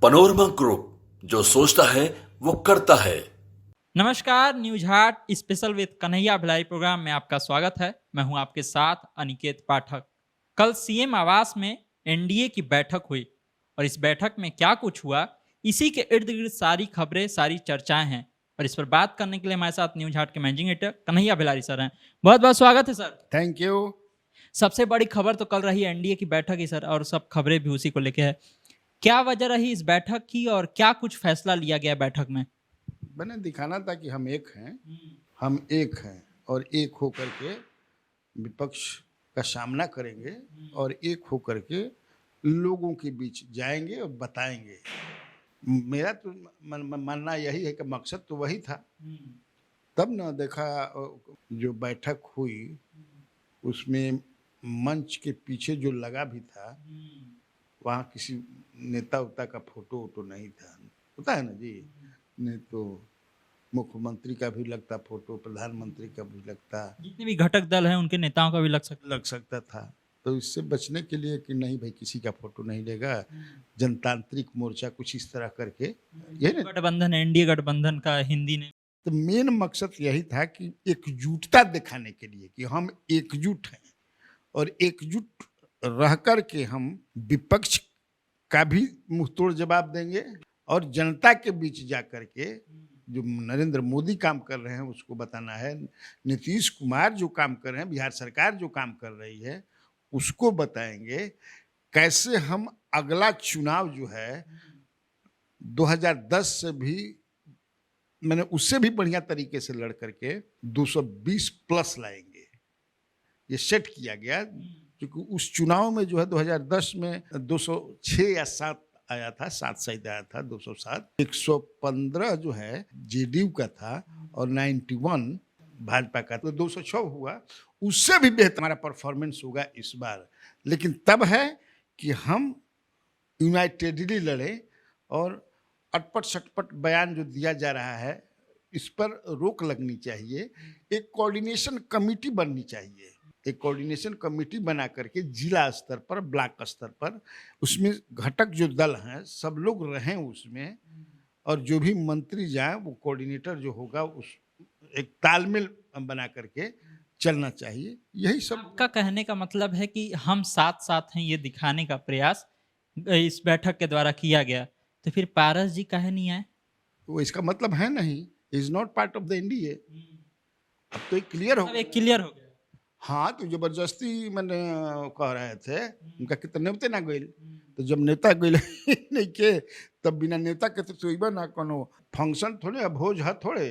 Panorama group, जो सोचता है वो करता है। नमस्कार, news Haat special with Kanhaiya Bhilai program में आपका स्वागत है। मैं हूं आपके साथ अनिकेत पाठक। कल सीएम आवास में एनडीए की बैठक हुई और इस बैठक में क्या कुछ हुआ, इसी के इर्द गिर्द सारी खबरें, सारी चर्चाएं हैं। और इस पर बात करने के लिए हमारे साथ न्यूज हाट के managing editor Kanhaiya Bhilai sir हैं। बहुत बहुत स्वागत है सर। Thank you. सबसे बड़ी खबर तो कल रही एनडीए की बैठक ही सर, और सब खबरें भी उसी को लेके है। क्या वजह रही इस बैठक की और क्या कुछ फैसला लिया गया बैठक में? मैंने दिखाना था कि हम एक हैं, हम एक हैं और एक होकर के विपक्ष का सामना करेंगे और एक होकर के लोगों के बीच जाएंगे और बताएंगे। मेरा तो मानना यही है कि मकसद तो वही था। तब ना देखा जो बैठक हुई उसमें मंच के पीछे जो लगा भी था वहाँ किसी नेता उता का फोटो वोटो नहीं था। होता है ना जी, नहीं तो मुख्यमंत्री का भी लगता फोटो, प्रधानमंत्री का भी लगता, जितने भी घटक दल हैं उनके नेताओं का भी लग सकता था। तो इससे बचने के लिए कि नहीं भाई किसी का फोटो नहीं लेगा, जनतांत्रिक मोर्चा कुछ इस तरह करके यही ना गठबंधन, एनडीए गठबंधन का हिंदी ने। तो मेन मकसद यही था कि एकजुटता दिखाने के लिए कि हम एकजुट हैं और एकजुट रह कर के हम विपक्ष का भी मुंहतोड़ जवाब देंगे और जनता के बीच जा कर के जो नरेंद्र मोदी काम कर रहे हैं उसको बताना है, नीतीश कुमार जो काम कर रहे हैं, बिहार सरकार जो काम कर रही है उसको बताएंगे। कैसे हम अगला चुनाव जो है 2010 से भी मैंने उससे भी बढ़िया तरीके से लड़ करके 220 प्लस लाएंगे, ये सेट किया गया। क्योंकि उस चुनाव में जो है 2010 में 206 या 7 आया था, 7 शायद आया था, 207, 115 जो है जेडीयू का था और 91 भाजपा का, तो 206 हुआ। उससे भी बेहतर हमारा परफॉर्मेंस होगा इस बार। लेकिन तब है कि हम यूनाइटेडली लड़े और अटपट सटपट बयान जो दिया जा रहा है इस पर रोक लगनी चाहिए। एक कोऑर्डिनेशन कमेटी बननी चाहिए, एक कोऑर्डिनेशन कमेटी बना करके जिला स्तर पर, ब्लॉक स्तर पर, उसमें घटक जो दल हैं सब लोग रहें उसमें, और जो भी मंत्री जाए वो कोऑर्डिनेटर जो होगा उस एक तालमेल बना करके चलना चाहिए। यही सब आपका कहने का मतलब है कि हम साथ साथ हैं, ये दिखाने का प्रयास इस बैठक के द्वारा किया गया। तो फिर पारस जी काहे नहीं आए? वो इसका मतलब है नहीं, is not part of the NDA. अब तो एक क्लियर हो अब एक क्लियर हो गया। हाँ, तो जबरदस्ती मैंने कह रहे थे उनका कितने नेवते ना गइल, तो जब नेता गइल नहीं के तब बिना नेता के तो सोइबा ना कोनो फंक्शन थोड़े, अब भोज है थोड़े।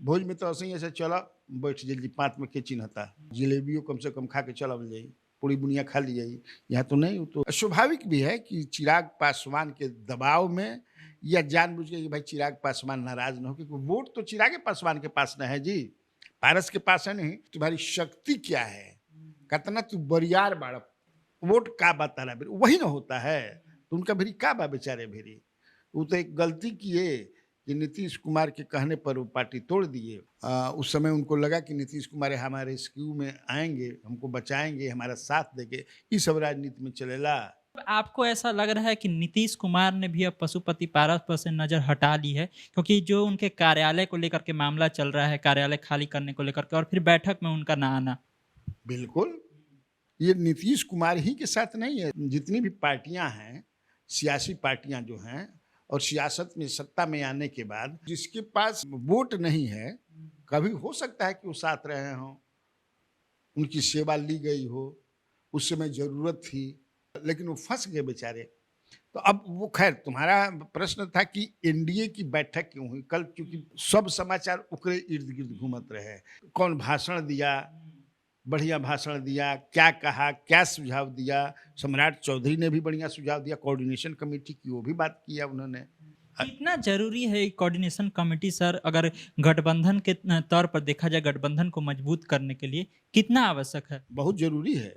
भोज में तो ऐसे ऐसे चला बैठ जल्दी 5 में के चिन्हता, जलेबियों कम से कम खा के चला जाई, पूरी बुनिया खा ली जाई। यहाँ तो नहीं, तो स्वाभाविक भी है कि चिराग पासवान के दबाव में या जानबूझ के कि भाई चिराग पासवान नाराज ना हो, क्योंकि वोट तो चिराग पासवान के पास न है जी, पारस के पास है नहीं। तुम्हारी शक्ति क्या है, कितना तू बरियार बाड़ा, वोट का बता रहा वही ना होता है। तो उनका भेरी का बा बेचारे भेरी, वो तो एक गलती किए कि नीतीश कुमार के कहने पर वो पार्टी तोड़ दिए। उस समय उनको लगा कि नीतीश कुमार हमारे रेस्क्यू में आएंगे, हमको बचाएंगे, हमारा साथ देंगे, ये सब राजनीति में चलेला। आपको ऐसा लग रहा है कि नीतीश कुमार ने भी अब पशुपति पारस पर से नजर हटा ली है, क्योंकि जो उनके कार्यालय को लेकर के मामला चल रहा है, कार्यालय खाली करने को लेकर के, और फिर बैठक में उनका ना आना? बिल्कुल, ये नीतीश कुमार ही के साथ नहीं है, जितनी भी पार्टियां हैं, सियासी पार्टियां जो हैं और सियासत में सत्ता में आने के बाद जिसके पास वोट नहीं है, कभी हो सकता है कि वो साथ रहे हों, उनकी सेवा ली गई हो, उस समय जरूरत थी, लेकिन वो फंस गए बेचारे। तो अब वो खैर, तुम्हारा प्रश्न था कि एनडीए की बैठक क्यों हुई कल, क्योंकि सब समाचार उकरे इर्द गिर्द घूमत रहे। कौन भाषण दिया, बढ़िया भाषण दिया, क्या कहा, क्या सुझाव दिया। सम्राट चौधरी ने भी बढ़िया सुझाव दिया, कोऑर्डिनेशन कमेटी की वो भी बात किया उन्होंने। कितना जरूरी है कोऑर्डिनेशन कमेटी सर, अगर गठबंधन के तौर पर देखा जाए, गठबंधन को मजबूत करने के लिए कितना आवश्यक है? बहुत जरूरी है,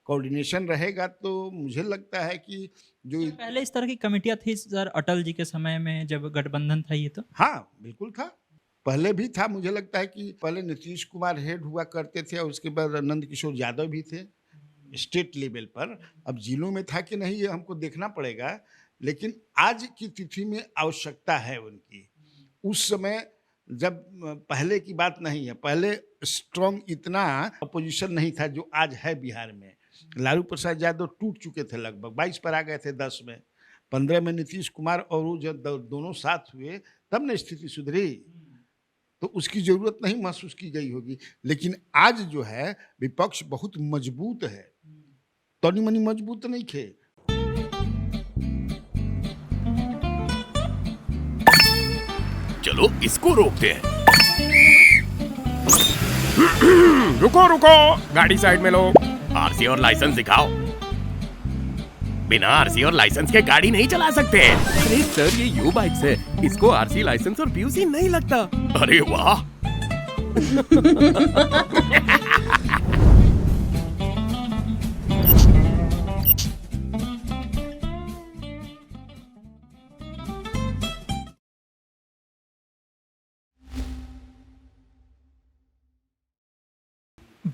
कोऑर्डिनेशन रहेगा तो मुझे लगता है कि जो पहले इस तरह की कमेटियां थी सर अटल जी के समय में जब गठबंधन था ये? तो हाँ बिल्कुल था, पहले भी था। मुझे लगता है कि पहले नीतीश कुमार हेड हुआ करते थे और उसके बाद नंद किशोर यादव भी थे स्टेट लेवल पर। अब जिलों में था कि नहीं ये हमको देखना पड़ेगा, लेकिन आज की तिथि में आवश्यकता है उनकी। उस समय जब पहले की बात नहीं है, पहले स्ट्रॉन्ग इतना अपोजिशन नहीं था जो आज है बिहार में। लालू प्रसाद यादव टूट चुके थे, लगभग 22 पर आ गए थे 10 में, 15 में नीतीश कुमार और वो जब दोनों साथ हुए तब न स्थिति सुधरी। तो उसकी जरूरत नहीं महसूस की गई होगी। लेकिन आज जो है विपक्ष बहुत मजबूत है, तनी मनी मजबूत नहीं थे। चलो इसको रोकते हैं। रुको रुको, गाड़ी साइड में लो। आरसी और लाइसेंस दिखाओ। बिना आरसी और लाइसेंस के गाड़ी नहीं चला सकते। अरे सर, ये यू बाइक्स है, इसको आरसी लाइसेंस और पीयूसी नहीं लगता। अरे वाह।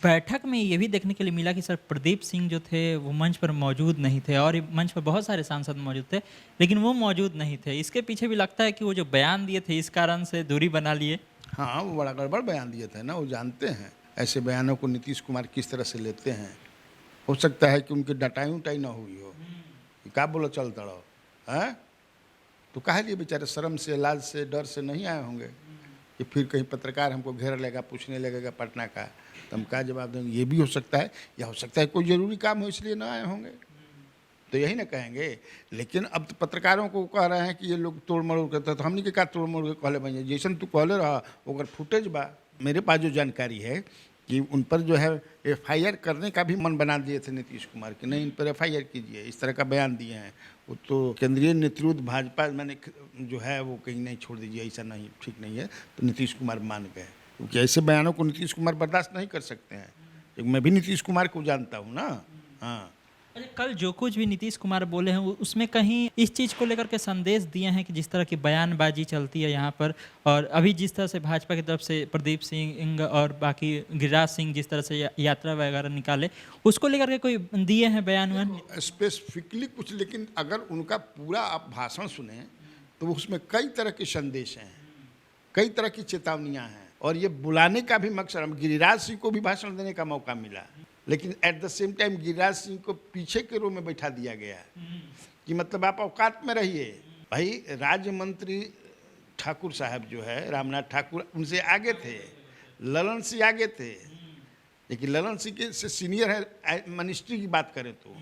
बैठक में ये भी देखने के लिए मिला कि सर प्रदीप सिंह जो थे वो मंच पर मौजूद नहीं थे, और मंच पर बहुत सारे सांसद मौजूद थे लेकिन वो मौजूद नहीं थे। इसके पीछे भी लगता है कि वो जो बयान दिए थे इस कारण से दूरी बना लिए। हाँ, वो बड़ा गड़बड़ बयान दिए थे ना, वो जानते हैं ऐसे बयानों को नीतीश कुमार किस तरह से लेते हैं। हो सकता है कि उनकी डटाई उटाई ना हुई हो, क्या बोलो चल तड़ो है, तो कहे लिए बेचारे शर्म से, लाज से, डर से नहीं आए होंगे कि फिर कहीं पत्रकार हमको घेर लेगा, पूछने लगेगा पटना का, तो हम क्या जवाब देंगे। ये भी हो सकता है, या हो सकता है कोई ज़रूरी काम हो इसलिए ना आए होंगे, तो यही ना कहेंगे। लेकिन अब तो पत्रकारों को कह रहे हैं कि ये लोग तोड़ मरोड़ करते, तो हमने के क्या तोड़ मरोड़ के कहले बन, जैसन तू कहले रहा अगर फुटेज बा। मेरे पास जो जानकारी है कि उन पर जो है FIR करने का भी मन बना दिए थे नीतीश कुमार कि नहीं इन पर FIR कीजिए, इस तरह का बयान दिए हैं। वो तो केंद्रीय नेतृत्व भाजपा मैंने जो है वो कहीं नहीं छोड़ दीजिए, ऐसा नहीं, ठीक नहीं है, तो नीतीश कुमार मान गए, क्योंकि ऐसे बयानों को नीतीश कुमार बर्दाश्त नहीं कर सकते हैं। मैं भी नीतीश कुमार को जानता हूँ ना। हाँ, अरे कल जो कुछ भी नीतीश कुमार बोले हैं उसमें कहीं इस चीज़ को लेकर के संदेश दिए हैं कि जिस तरह की बयानबाजी चलती है यहाँ पर, और अभी जिस तरह से भाजपा की तरफ से प्रदीप सिंह और बाकी गिरिराज सिंह जिस तरह से यात्रा वगैरह निकाले, उसको लेकर के कोई दिए हैं बयान? स्पेसिफिकली कुछ, लेकिन अगर उनका पूरा आप भाषण सुने तो उसमें कई तरह के संदेश हैं, कई तरह की चेतावनियाँ हैं, और ये बुलाने का भी मकसद, गिरिराज सिंह को भी भाषण देने का मौका मिला, लेकिन at the same time Giriraj Singh को पीछे के रो में बैठा दिया गया कि मतलब आप औकात में रहिए। भाई राज्य मंत्री ठाकुर साहब जो है रामनाथ ठाकुर, उनसे आगे थे, ललन सिंह आगे थे, लेकिन ललन सिंह के से सीनियर है। मिनिस्ट्री की बात करें तो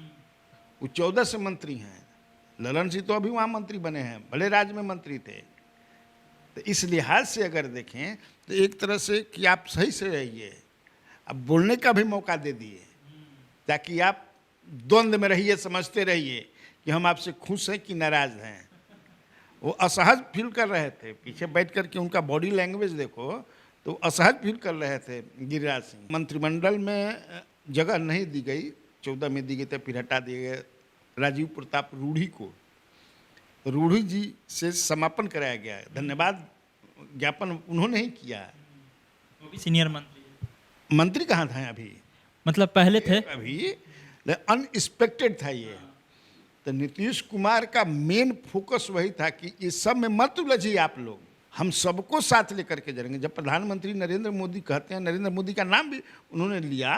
वो 14 से मंत्री हैं, ललन सिंह तो अभी वहाँ मंत्री बने हैं, भले राज्य में मंत्री थे। तो इस लिहाज से अगर देखें तो एक तरह से कि आप सही से रहिए, अब बोलने का भी मौका दे दिए ताकि आप द्वंद्व में रहिए, समझते रहिए कि हम आपसे खुश हैं कि नाराज हैं। वो असहज फील कर रहे थे, पीछे बैठ कर के उनका बॉडी लैंग्वेज देखो तो असहज फील कर रहे थे गिरिराज सिंह। मंत्रिमंडल में जगह नहीं दी गई, 14 में दी गई, तो फिर हटा दिए गए राजीव प्रताप रूढ़ी को, रूढ़ी जी से समापन कराया गया। धन्यवाद ज्ञापन उन्होंने ही किया। वो भी सीनियर मंत्री कहाँ था अभी, मतलब पहले थे अभी अनएक्सपेक्टेड था ये। तो नीतीश कुमार का मेन फोकस वही था कि इस सब में मत उलझिए आप लोग, हम सबको साथ लेकर के चलेंगे। जब प्रधानमंत्री नरेंद्र मोदी कहते हैं, नरेंद्र मोदी का नाम भी उन्होंने लिया,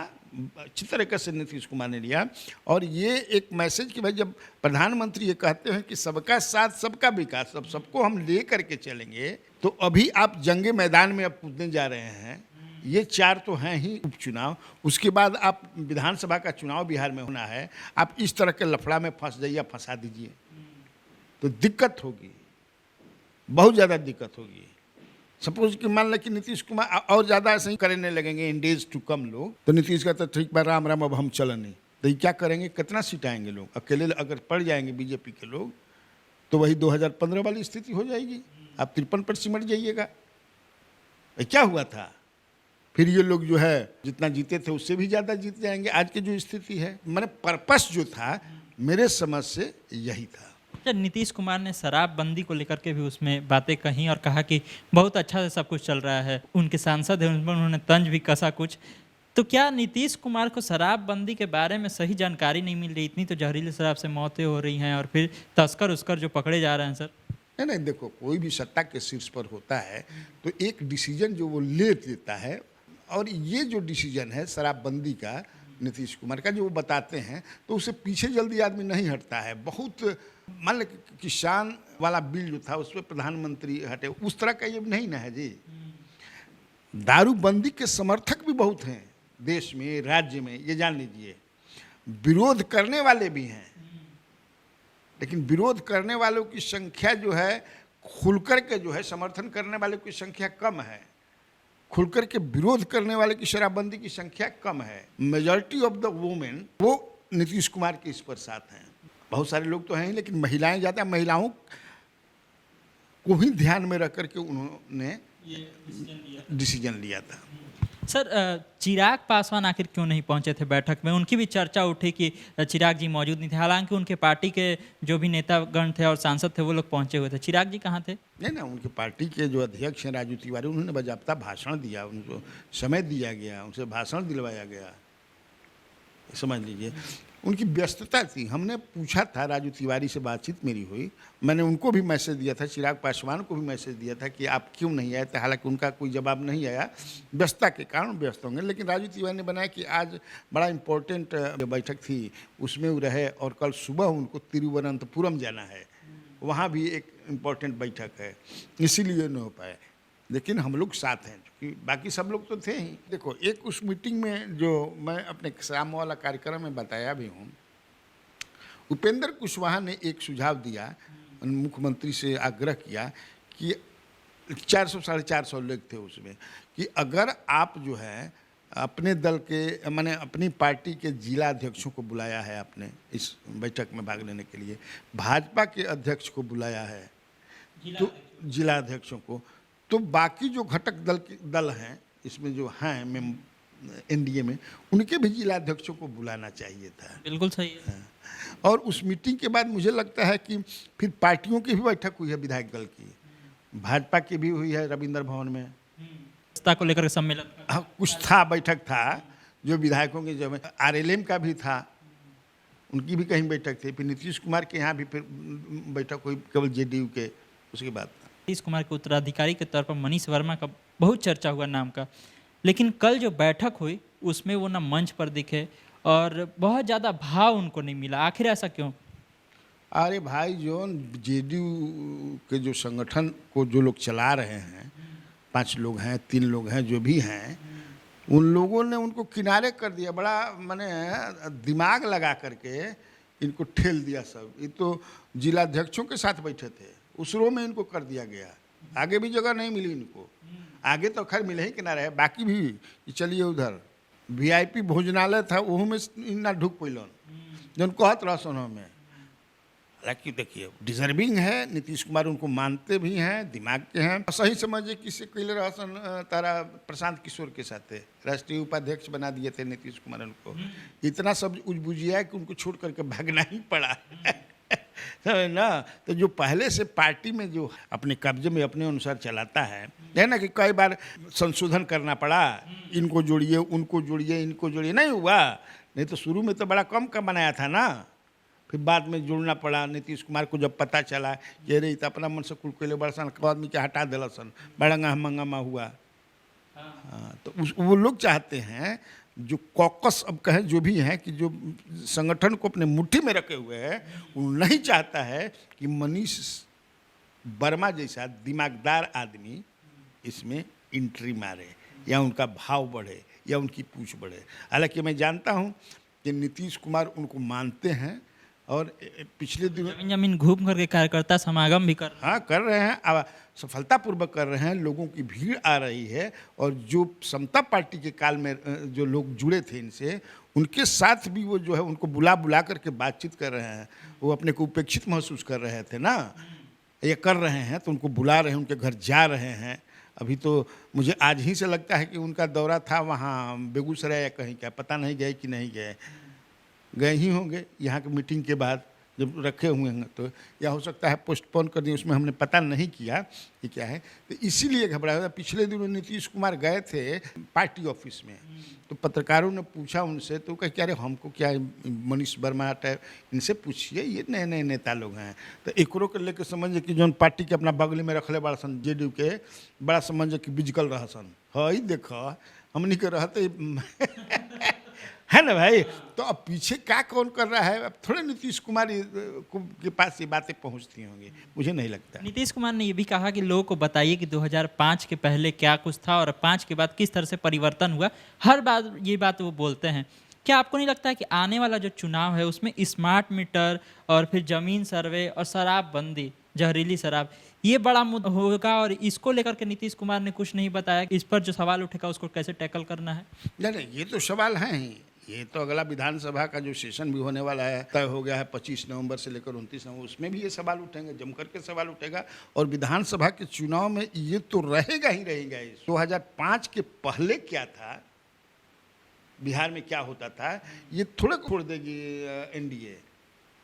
अच्छी तरीके से नीतीश कुमार ने लिया, और ये एक मैसेज कि भाई जब प्रधानमंत्री ये कहते हैं कि सबका साथ सबका विकास, अब सबको हम ले करके चलेंगे, तो अभी आप जंगे मैदान में अब कूदने जा रहे हैं। ये 4 तो हैं ही उपचुनाव, उसके बाद आप विधानसभा का चुनाव बिहार में होना है। आप इस तरह के लफड़ा में फंस जाइए, फंसा दीजिए तो दिक्कत होगी, बहुत ज़्यादा दिक्कत होगी। सपोज कि मान लें कि नीतीश कुमार और ज़्यादा ऐसे ही करने लगेंगे इन डेज टू कम लोग, तो नीतीश कहता ठीक बा, राम राम अब हम चलन नहीं, तो ये क्या करेंगे, कितना सीट आएंगे लोग, अकेले अगर पड़ जाएंगे बीजेपी के लोग तो वही 2015 वाली स्थिति हो जाएगी, आप 53 पर सिमट जाइएगा। क्या हुआ था, फिर ये लोग जो है जितना जीते थे उससे भी ज़्यादा जीत जाएंगे। आज की जो स्थिति है, मैंने पर्पस जो था मेरे समझ से यही था। नीतीश कुमार ने शराबबंदी को लेकर के भी उसमें बातें कही और कहा कि बहुत अच्छा से सब कुछ चल रहा है, उनके सांसद हैं, उन पर उन्होंने तंज भी कसा कुछ, तो तो क्या नीतीश कुमार को शराबबंदी के बारे में सही जानकारी नहीं मिल रही? इतनी तो जहरीली शराब से मौतें हो रही हैं और फिर तस्कर उसकर जो पकड़े जा रहे हैं सर। नहीं नहीं, देखो कोई भी सत्ता के शीर्ष पर होता है तो एक डिसीजन जो वो ले लेता है, और ये जो डिसीजन है शराबबंदी का नीतीश कुमार का जो वो बताते हैं, तो उससे पीछे जल्दी आदमी नहीं हटता है। बहुत मान लो किसान वाला बिल जो था उस पर प्रधानमंत्री हटे, उस तरह का ये नहीं ना है जी। दारूबंदी के समर्थक भी बहुत हैं देश में, राज्य में, ये जान लीजिए। विरोध करने वाले भी हैं, लेकिन विरोध करने वालों की संख्या जो है खुलकर के जो है, समर्थन करने वालों की संख्या कम है, खुलकर के विरोध करने वाले की शराबबंदी की संख्या कम है। मेजॉरिटी ऑफ द वुमेन वो नीतीश कुमार के इस पर साथ हैं। बहुत सारे लोग तो हैं ही, लेकिन महिलाएं ज़्यादा, महिलाओं को ही ध्यान में रख करके उन्होंने डिसीजन लिया था। सर चिराग पासवान आखिर क्यों नहीं पहुंचे थे बैठक में? उनकी भी चर्चा उठी कि चिराग जी मौजूद नहीं थे, हालांकि उनके पार्टी के जो भी नेतागण थे और सांसद थे वो लोग पहुंचे हुए थे। चिराग जी कहाँ थे? नहीं ना, उनके पार्टी के जो अध्यक्ष हैं राजू तिवारी, उन्होंने बाकायदा भाषण दिया, उनको समय दिया गया, उनसे भाषण दिलवाया गया, समझ लीजिए। उनकी व्यस्तता थी। हमने पूछा था, राजू तिवारी से बातचीत मेरी हुई, मैंने उनको भी मैसेज दिया था, चिराग पासवान को भी मैसेज दिया था कि आप क्यों नहीं आए थे, हालांकि उनका कोई जवाब नहीं आया, व्यस्तता के कारण व्यस्त होंगे। लेकिन राजू तिवारी ने बनाया कि आज बड़ा इम्पोर्टेंट बैठक थी, उसमें वो रहे, और कल सुबह उनको तिरुवनंतपुरम जाना है, वहाँ भी एक इम्पोर्टेंट बैठक है, इसीलिए नहीं हो पाए। लेकिन हम लोग साथ हैं, क्योंकि बाकी सब लोग तो थे ही। देखो, एक उस मीटिंग में जो मैं अपने शाम वाला कार्यक्रम में बताया भी हूँ, उपेंद्र कुशवाहा ने एक सुझाव दिया, मुख्यमंत्री से आग्रह किया कि 400-450 लोग थे उसमें, कि अगर आप जो है अपने दल के, माने अपनी पार्टी के जिला अध्यक्षों को बुलाया है आपने इस बैठक में भाग लेने के लिए, भाजपा के अध्यक्ष को बुलाया है, तो जिला अध्यक्षों को, तो बाकी जो घटक दल हैं इसमें जो हैं एनडीए में, उनके भी जिला अध्यक्षों को बुलाना चाहिए था। बिल्कुल सही है। और उस मीटिंग के बाद मुझे लगता है कि फिर पार्टियों की भी बैठक हुई है, विधायक दल की, भाजपा की भी हुई है रविंद्र भवन में, सत्ता को लेकर सम्मेलन। हाँ, कुछ था, बैठक था जो विधायकों के, जो आरएलएम का भी था, उनकी भी कहीं बैठक थी। फिर नीतीश कुमार के यहाँ भी फिर बैठक हुई, केवल जेडीयू के, उसके बाद नीतीश कुमार के उत्तराधिकारी के तौर पर मनीष वर्मा का बहुत चर्चा हुआ नाम का, लेकिन कल जो बैठक हुई उसमें वो ना मंच पर दिखे और बहुत ज़्यादा भाव उनको नहीं मिला। आखिर ऐसा क्यों? अरे भाई, जो जेडीयू के जो संगठन को जो लोग चला रहे हैं, 5 लोग हैं, 3 लोग हैं, जो भी हैं, उन लोगों ने उनको किनारे कर दिया, बड़ा माने दिमाग लगा करके इनको ठेल दिया सब। ये तो जिलाध्यक्षों के साथ बैठे थे, उस रो में इनको कर दिया गया, आगे भी जगह नहीं मिली इनको। आगे तो खैर मिले ही किनारे है, बाकी भी चलिए उधर वीआईपी भोजनालय था, वह में इन्ना ढुक पैलन जौन कहत रहसन में। हालांकि देखिए, डिजर्विंग है, नीतीश कुमार उनको मानते भी हैं, दिमाग के हैं। सही समझिए किससे कैले रहसन, तारा प्रशांत किशोर के साथ राष्ट्रीय उपाध्यक्ष बना दिए थे नीतीश कुमार उनको। इतना सब उजबुझिया है कि उनको छोड़ करके भागना ही पड़ा समझ ना। तो जो पहले से पार्टी में जो अपने कब्जे में अपने अनुसार चलाता है ना, कि कई बार संशोधन करना पड़ा, इनको जोड़िए, उनको जोड़िए, इनको जोड़िए, नहीं हुआ। नहीं तो शुरू में तो बड़ा कम बनाया था ना, फिर बाद में जोड़ना पड़ा। नीतीश कुमार को जब पता चला कि अरे तो अपना मन से कुल कैले बड़सन, आदमी के हटा दिला सन, बड़ा महंगा हुआ। हाँ, तो वो लोग चाहते हैं, जो कॉकस अब कहें जो भी हैं, कि जो संगठन को अपने मुट्ठी में रखे हुए हैं, वो नहीं चाहता है कि मनीष वर्मा जैसा दिमागदार आदमी इसमें एंट्री मारे, या उनका भाव बढ़े, या उनकी पूछ बढ़े। हालांकि मैं जानता हूं कि नीतीश कुमार उनको मानते हैं, और पिछले दिनों जमीन घूम करके कार्यकर्ता समागम भी कर रहे हैं, अब सफलतापूर्वक कर रहे हैं, लोगों की भीड़ आ रही है। और जो समता पार्टी के काल में जो लोग जुड़े थे इनसे, उनके साथ भी वो जो है उनको बुला करके बातचीत कर रहे हैं। वो अपने को उपेक्षित महसूस कर रहे थे ना, ये कर रहे हैं, तो उनको बुला रहे हैं, उनके घर जा रहे हैं। अभी तो मुझे आज ही से लगता है कि उनका दौरा था वहाँ बेगूसराय या कहीं, क्या पता नहीं गए कि नहीं गए, गए ही होंगे यहाँ की मीटिंग के बाद, जब रखे हुए हैं तो, या हो सकता है पोस्टपोन कर दिए, उसमें हमने पता नहीं किया कि क्या है, तो इसीलिए घबराया हुआ। पिछले दिनों नीतीश कुमार गए थे पार्टी ऑफिस में, तो पत्रकारों ने पूछा उनसे, तो कह क्या, अरे हमको क्या, मनीष वर्मा टाइप, इनसे पूछिए, ये नए नए नेता लोग हैं। तो एकरो के लेके समझे कि जो पार्टी के अपना बगल में रखले बड़ा सन जेडीयू के, बड़ा समझे कि बिजकल रहा सन, हाँ देखो हमनी के रहते है ना भाई। तो अब पीछे क्या कौन कर रहा है, अब थोड़े नीतीश कुमार के पास ये बातें पहुंचती होंगी, मुझे नहीं लगता। नीतीश कुमार ने ये भी कहा कि लोगों को बताइए कि 2005 के पहले क्या कुछ था और 5 के बाद किस तरह से परिवर्तन हुआ। हर बार ये बात वो बोलते हैं। क्या आपको नहीं लगता है कि आने वाला जो चुनाव है उसमें स्मार्ट मीटर और फिर जमीन सर्वे और शराबबंदी, जहरीली शराब, ये बड़ा मुद्दा होगा और इसको लेकर के नीतीश कुमार ने कुछ नहीं बताया, इस पर जो सवाल उठेगा उसको कैसे टैकल करना है? नहीं, ये तो सवाल हैं ही। ये तो अगला विधानसभा का जो सेशन भी होने वाला है, तय हो गया है 25 नवंबर से लेकर 29 नवंबर, उसमें भी ये सवाल उठेंगे, जम करके सवाल उठेगा। और विधानसभा के चुनाव में ये तो रहेगा ही रहेगा। 2005 के पहले क्या था, बिहार में क्या होता था, ये थोड़ा छोड़ देगी एनडीए।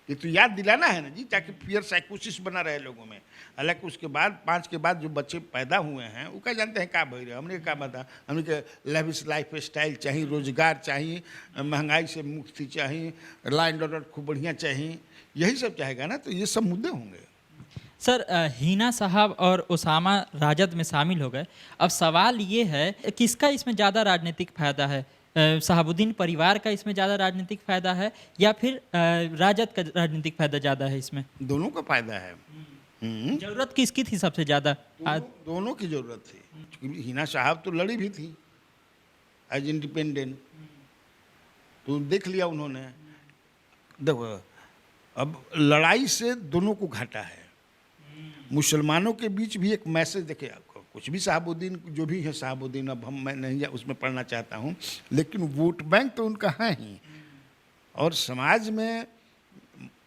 ये तो याद दिलाना है ना जी, ताकि फियर साइकोसिस बना रहे लोगों में। हालांकि उसके बाद 5 के बाद जो बच्चे पैदा हुए हैं वो क्या जानते हैं, क्या भर रहे, हमने क्या बता, हमने के लेविश लाइफ स्टाइल चाहिए, रोजगार चाहिए, महंगाई से मुक्ति चाहिए, लॉ एंड ऑर्डर खूब बढ़िया चाहिए, यही सब चाहेगा ना, तो ये सब मुद्दे होंगे। सर, हिना साहब और ओसामा राजद में शामिल हो गए। अब सवाल ये है किसका इसमें ज़्यादा राजनीतिक फायदा है? शहाबुद्दीन परिवार का इसमें ज़्यादा राजनीतिक फायदा है या फिर राजद का राजनीतिक फायदा ज़्यादा है इसमें? दोनों का फायदा है। जरूरत किसकी थी सबसे ज़्यादा? दोनों की जरूरत थी, क्योंकि हिना साहब तो लड़ी भी थी एज इंडिपेंडेंट, तो देख लिया उन्होंने। देखो, अब लड़ाई से दोनों को घाटा है। मुसलमानों के बीच भी एक मैसेज, देखिए कुछ भी शहाबुद्दीन जो भी है शहाबुद्दीन, अब मैं नहीं उसमें पढ़ना चाहता हूँ, लेकिन वोट बैंक तो उनका है ही, और समाज में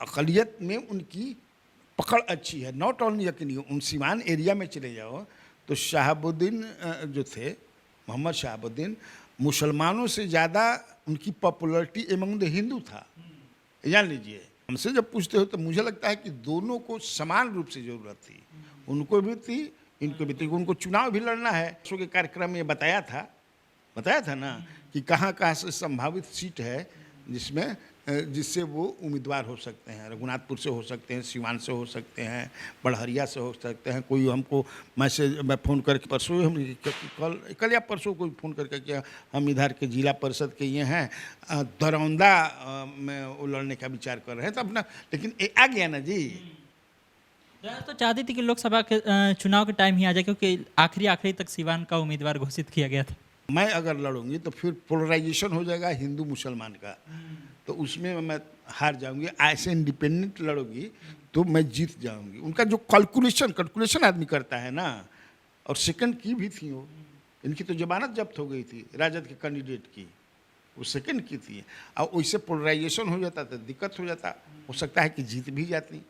अक़लियत में उनकी पकड़ अच्छी है। नॉट ओनली यकीनी, उन सीवान एरिया में चले जाओ तो शहाबुद्दीन जो थे, मोहम्मद शहाबुद्दीन, मुसलमानों से ज़्यादा उनकी पॉपुलरिटी एमंग द हिंदू था। जान लीजिए, हमसे जब पूछते हो तो मुझे लगता है कि दोनों को समान रूप से ज़रूरत थी, उनको भी थी, इनको भी थी। उनको चुनाव भी लड़ना है। शो के कार्यक्रम में बताया था ना कि कहाँ कहाँ से संभावित सीट है जिससे वो उम्मीदवार हो सकते हैं। रघुनाथपुर से हो सकते हैं, सिवान से हो सकते हैं, बड़हरिया से हो सकते हैं। कोई हमको मैसेज, मैं फ़ोन करके परसों, हम कल या परसों कोई फ़ोन करके क्या, हम इधर के जिला परिषद के ये हैं, दरौंदा में वो लड़ने का विचार कर रहे हैं, तो अपना, लेकिन आ गया ना जी। तो चाहती थी कि लोकसभा के चुनाव के टाइम ही आ जाए, क्योंकि आखिरी तक सिवान का उम्मीदवार घोषित किया गया था। मैं अगर लड़ूंगी तो फिर पोलराइजेशन हो जाएगा हिंदू मुसलमान का, तो उसमें मैं हार जाऊंगी। ऐसे इंडिपेंडेंट लड़ोगी तो मैं जीत जाऊंगी। उनका जो कैलकुलेशन आदमी करता है ना, और सेकंड की भी थी वो, इनकी तो जमानत जब्त हो गई थी राजद के कैंडिडेट की, वो सेकंड की थी। और वैसे पोलराइजेशन हो जाता तो दिक्कत हो जाता, हो सकता है कि जीत भी जाती,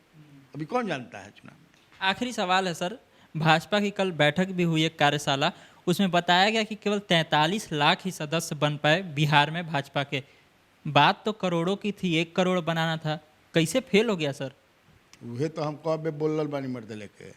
अभी कौन जानता है चुनाव में। आखिरी सवाल है सर, भाजपा की कल बैठक भी हुई, एक कार्यशाला, उसमें बताया गया कि केवल 43 लाख ही सदस्य बन पाए बिहार में भाजपा के। बात तो करोड़ों की थी, 1 करोड़ बनाना था, कैसे फेल हो गया सर? वह तो हम कब बोल बानी मर्द लेके,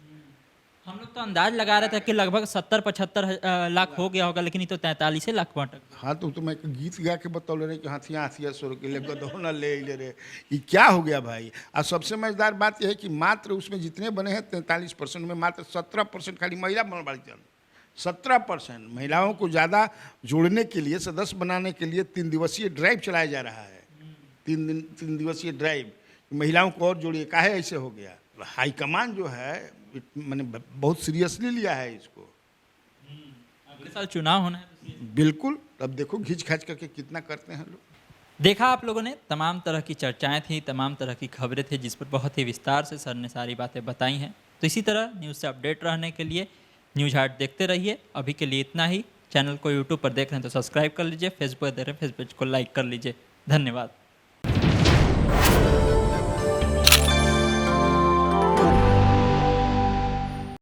हम लोग तो अंदाज लगा रहे थे कि लगभग 70-75 लाख हो गया होगा, लेकिन ये तो 43 लाख बांटा। हाँ, तो मैं एक गीत गा के बतौले रहे कि हाथिया सोर के लेकर दौड़ना ले रहे, ये क्या हो गया भाई। और सबसे मजेदार बात यह है कि मात्र उसमें जितने बने हैं 43% में मात्र 17% खाली महिला बनल बाड़ी चल। 17% महिलाओं को ज़्यादा जोड़ने के लिए, सदस्य बनाने के लिए 3 दिवसीय ड्राइव चलाया जा रहा है। 3 दिवसीय ड्राइव, महिलाओं को और जोड़िए। काहे ऐसे हो गया? हाईकमान जो है मैंने बहुत सीरियसली लिया है इसको। अगले साल चुनाव होना है तो बिल्कुल, अब देखो घिंच खाच करके कितना करते हैं लोग। देखा आप लोगों ने, तमाम तरह की चर्चाएं थी, तमाम तरह की खबरें थी, जिस पर बहुत ही विस्तार से सर ने सारी बातें बताई हैं। तो इसी तरह न्यूज़ से अपडेट रहने के लिए न्यूज़ हाट देखते रहिए। अभी के लिए इतना ही। चैनल को यूट्यूब पर देख रहे हैं तो सब्सक्राइब कर लीजिए, फेसबुक पर देख रहे हैं फेसबुक को लाइक कर लीजिए। धन्यवाद।